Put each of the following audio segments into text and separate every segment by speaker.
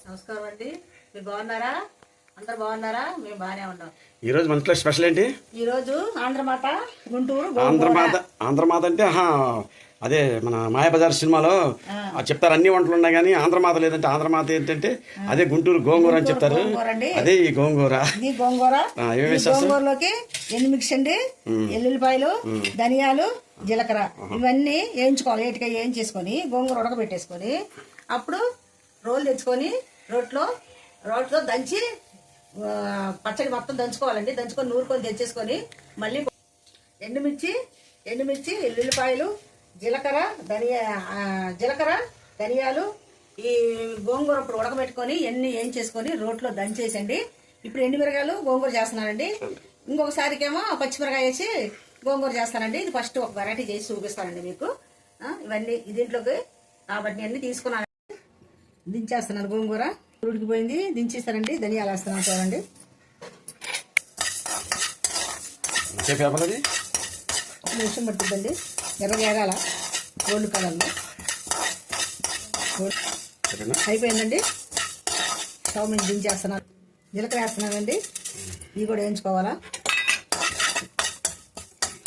Speaker 1: నమస్కారం అండి. మీరు బాగున్నారా? అందరు బాగున్నారా? మేము బాగానే ఉన్నాం.
Speaker 2: ఈ రోజు మన ఇంట్లో స్పెషల్ ఏంటి?
Speaker 1: ఈ రోజు ఆంధ్రమాత గుంటూరు
Speaker 2: ఆంధ్రమాత అంటే అదే మన మాయాబజార్ సినిమాలో చెప్తారు అన్ని వంటలు ఉన్నాయి కానీ ఆంధ్రమాత లేదంటే ఆంధ్రమాత ఏంటంటే అదే గుంటూరు గోంగూర అని చెప్తారు. అదే ఈ గోంగూర.
Speaker 1: గోంగూరలోకి ఎండుమిర్చి అండి, ఎల్లుల్లిపాయలు, ధనియాలు, జీలకర్ర ఇవన్నీ వేయించుకోవాలి. ఏటిగా వేయించేసుకొని గోంగూర ఉడకబెట్టేసుకొని అప్పుడు రోలు తెచ్చుకొని రోట్లో దంచి పచ్చడి మొత్తం దంచుకోవాలండి. దంచుకొని నూరుకొని తెచ్చేసుకొని మళ్ళీ ఎండుమిర్చి, ఎల్లుల్లిపాయలు, జీలకర్ర, ధనియాలు ఈ గోంగూర ఇప్పుడు ఉడకబెట్టుకొని ఎన్ని ఏం చేసుకొని రోట్లో దంచేసండి. ఇప్పుడు ఎండుమిరగాయలు గోంగూర చేస్తున్నానండి. ఇంకొకసారికేమో పచ్చిమిరకాయ వేసి గోంగూర చేస్తానండి. ఇది ఫస్ట్ ఒక వెరైటీ చేసి చూపిస్తానండి మీకు. ఇవన్నీ దీంట్లోకి కాబట్టి అన్ని తీసుకున్నాను. దించేస్తున్నాను. గోంగూర ఉడికిపోయింది, దించేస్తానండి. ధనియాలు వేస్తున్నాను చూడండి. ఒక నిమిషం పట్టుద్దండి. ఎర్రగేగాల గోల్డ్ కలర్లో అయిపోయిందండి. స్టవ్ మీద దించేస్తున్నాను. జీలకర్ర వేస్తున్నానండి. ఇవి కూడా వేయించుకోవాలా?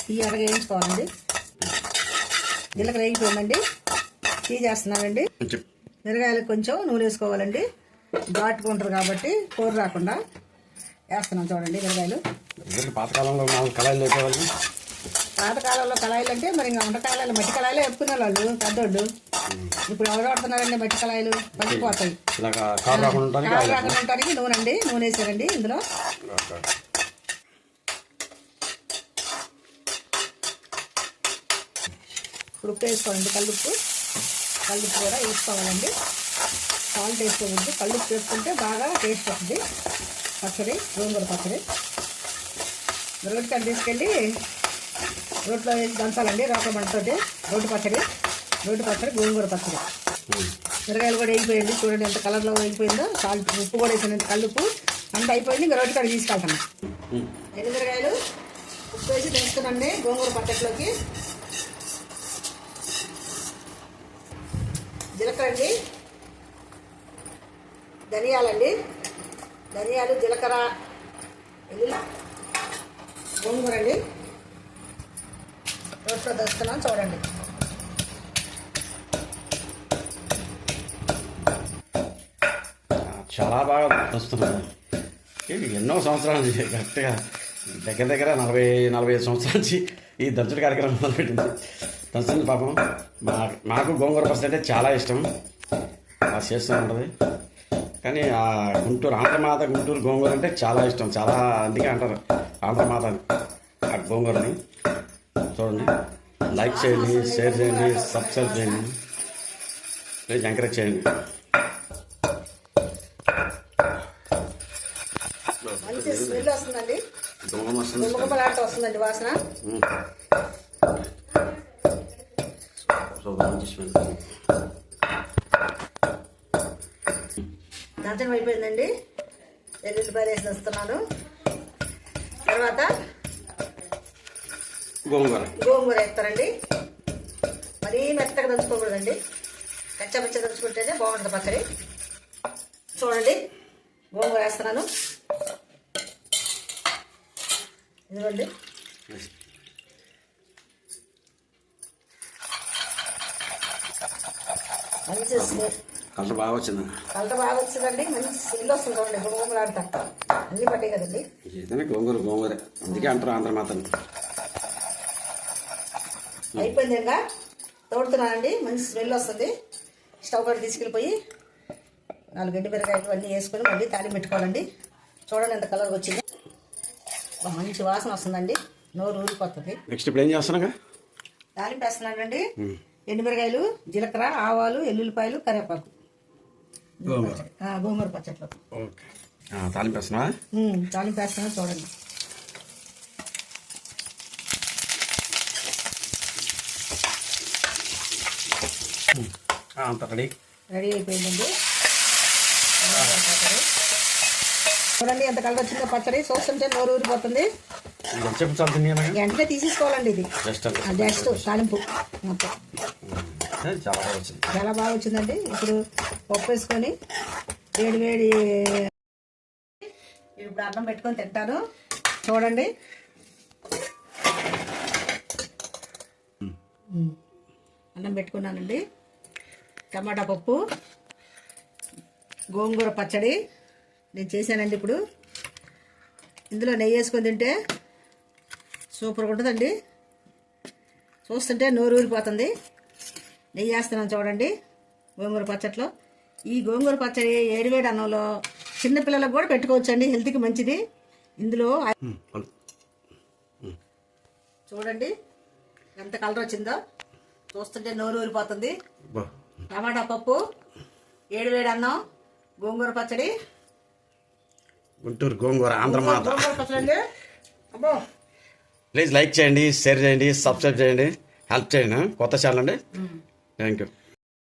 Speaker 1: ఇవి ఎర్రగా వేయించుకోవాలండి. జీలకర్ర వేగిపోయిందండి. టీ చేస్తున్నానండి. మిరగాయలకు కొంచెం నూనె వేసుకోవాలండి. ఘాటుగా ఉంటుంది కాబట్టి కూర రాకుండా వేస్తున్నాం చూడండి. మిరగాయలు
Speaker 2: పాతకాలంలో కళాయిలు వేసేవాళ్ళు.
Speaker 1: పాతకాలంలో కళాయిలు అంటే మరి ఇంకా వంటకాయలు మట్టి కళాయిలు వేపుకునే వాళ్ళు పెద్దోళ్ళు. ఇప్పుడు ఎవరు వాడుతున్నారండి మట్టి కళాయిలు? పగిలిపోతాయి. కారు రాకుండా ఉండటానికి నూనె వేసారండి. ఇందులో ఇప్పుడు ఉప్పు వేసుకోవాలండి. కల్లుప్పు కూడా వేసుకోవాలండి. సాల్ట్ వేసుకోవద్దు. కల్లుప్పు వేసుకుంటే బాగా టేస్ట్ వస్తుంది పచ్చడి, గోంగూర పచ్చడి. రోడ్డు కట్ట తీసుకెళ్ళి రోట్లో వేసి దంచాలండి. రోట్ల మంటతోటి రోడ్డు పచ్చడి గోంగూర పచ్చడి. మిరగాయలు కూడా వేగిపోయింది చూడండి ఎంత కలర్లో వేగిపోయిందో. సాల్ట్ ఉప్పు కూడా వేసానండి. కల్లుప్పు అంత అయిపోయింది. ఇంకా రోడ్డు కట్ట తీసుకెళ్తాను. మిరగాయలు ఉప్పు వేసి దంచుతానండి గోంగూర పచ్చడిలోకి. జీలకర్ర అండి, ధనియాలు, జీలకర్ర, గోంగూర అండి. రోట్లో దంచుతున్నాను చూడండి.
Speaker 2: చాలా బాగా వస్తున్నాను. ఎన్నో సంవత్సరాల నుంచి కరెక్ట్గా దగ్గర 40-45 సంవత్సరాల నుంచి ఈ దంచుడు కార్యక్రమం మొదలుపెట్టింది. దంచుతుంది పాపం. మాకు గోంగూర పచ్చడి అంటే చాలా ఇష్టం. అలా చేస్తూ ఉంటుంది. కానీ ఆ ఆంధ్రమాత గుంటూరు గోంగూర అంటే చాలా ఇష్టం. చాలా అందుకే అంటారు ఆంధ్రమాత అని ఆ గోంగూరని. చూడండి, లైక్ చేయండి, షేర్ చేయండి, సబ్స్క్రైబ్ చేయండి, ప్లీజ్ ఎంకరేజ్ చేయండి.
Speaker 1: మంచి స్మెల్ వస్తుందండి. వస్తుందండి వాసన. దంచడం అయిపోయిందండి. ఎల్లుల్లిపాయలు వేసి వస్తున్నాను. తర్వాత గోంగూర వేస్తారండి. మరీ మెత్తగా దంచుకోకూడదండి. కచ్చపచ్చ దంచుకుంటేనే బాగుంటుంది పచ్చడి. చూడండి, గోంగూర వేస్తున్నాను. ఇదిగోండి. మంచి
Speaker 2: కలర్ బాగా
Speaker 1: వచ్చిందండి. మంచి స్మెల్ వస్తుంది చూడండి. గోంగూర అన్ని పట్టాయి కదండి.
Speaker 2: ఏదైనా గోంగూర అందుకే అంటారు ఆంధ్రమాత.
Speaker 1: అయిపోయింది. ఇంకా తోడుతున్నానండి. మంచి స్మెల్ వస్తుంది. స్టవ్ కూడా తీసుకెళ్ళిపోయి 4 గడ్డి మిరగాయలు అన్నీ వేసుకొని మళ్ళీ తాలింపు పెట్టుకోవాలండి. చూడండి ఎంత కలర్ వచ్చింది. మంచి వాసన వస్తుందండి. నోరు ఊరిపోతుంది.
Speaker 2: నెక్స్ట్ ఇప్పుడు ఏం చేస్తున్నాగా?
Speaker 1: తాలింపు వేస్తున్నానండి. ఎండుమిరగాయలు, జీలకర్ర, ఆవాలు, ఎల్లుల్లిపాయలు, కరివేపాకు గోంగూర పచ్చట్లో.
Speaker 2: తాలింపు
Speaker 1: వేస్తున్నా చూడండి. రెడీ అయిపోయిందండి. చూడండి ఎంత కలర్ వచ్చిందో పచ్చడి. చూస్తుంటే నోరు ఊరిపోతుంది. వెంటనే తీసేసుకోవాలండి. ఇది జస్ట్ తాలింపు మొత్తం. చాలా బాగా వచ్చిందండి. ఇప్పుడు పప్పు వేసుకొని వేడి వేడి ఇప్పుడు అన్నం పెట్టుకొని తింటాను. చూడండి, అన్నం పెట్టుకున్నానండి. టమాటా పప్పు, గోంగూర పచ్చడి నేను చేశానండి. ఇప్పుడు ఇందులో నెయ్యి వేసుకొని తింటే సూపర్గా ఉంటుందండి. చూస్తుంటే నోరు ఊరిపోతుంది. నెయ్యి వేస్తున్నాను చూడండి గోంగూర పచ్చట్లో. ఈ గోంగూర పచ్చడి వేడివేడి అన్నంలో చిన్నపిల్లలకు కూడా పెట్టుకోవచ్చండి, హెల్త్కి మంచిది. ఇందులో చూడండి ఎంత కలర్ వచ్చిందో, చూస్తుంటే నోరు ఊరిపోతుంది. టమాటా పప్పు, వేడివేడి అన్నం, గోంగూర పచ్చడి,
Speaker 2: గుంటూరు గోంగూర ఆంధ్రమాత.
Speaker 1: గోంగూర పచ్చడి అండి. అబ్బో,
Speaker 2: ప్లీజ్ లైక్ చేయండి, షేర్ చేయండి, సబ్స్క్రైబ్ చేయండి, హెల్ప్ చేయండి. కొత్త ఛానల్ అండి. Thank you.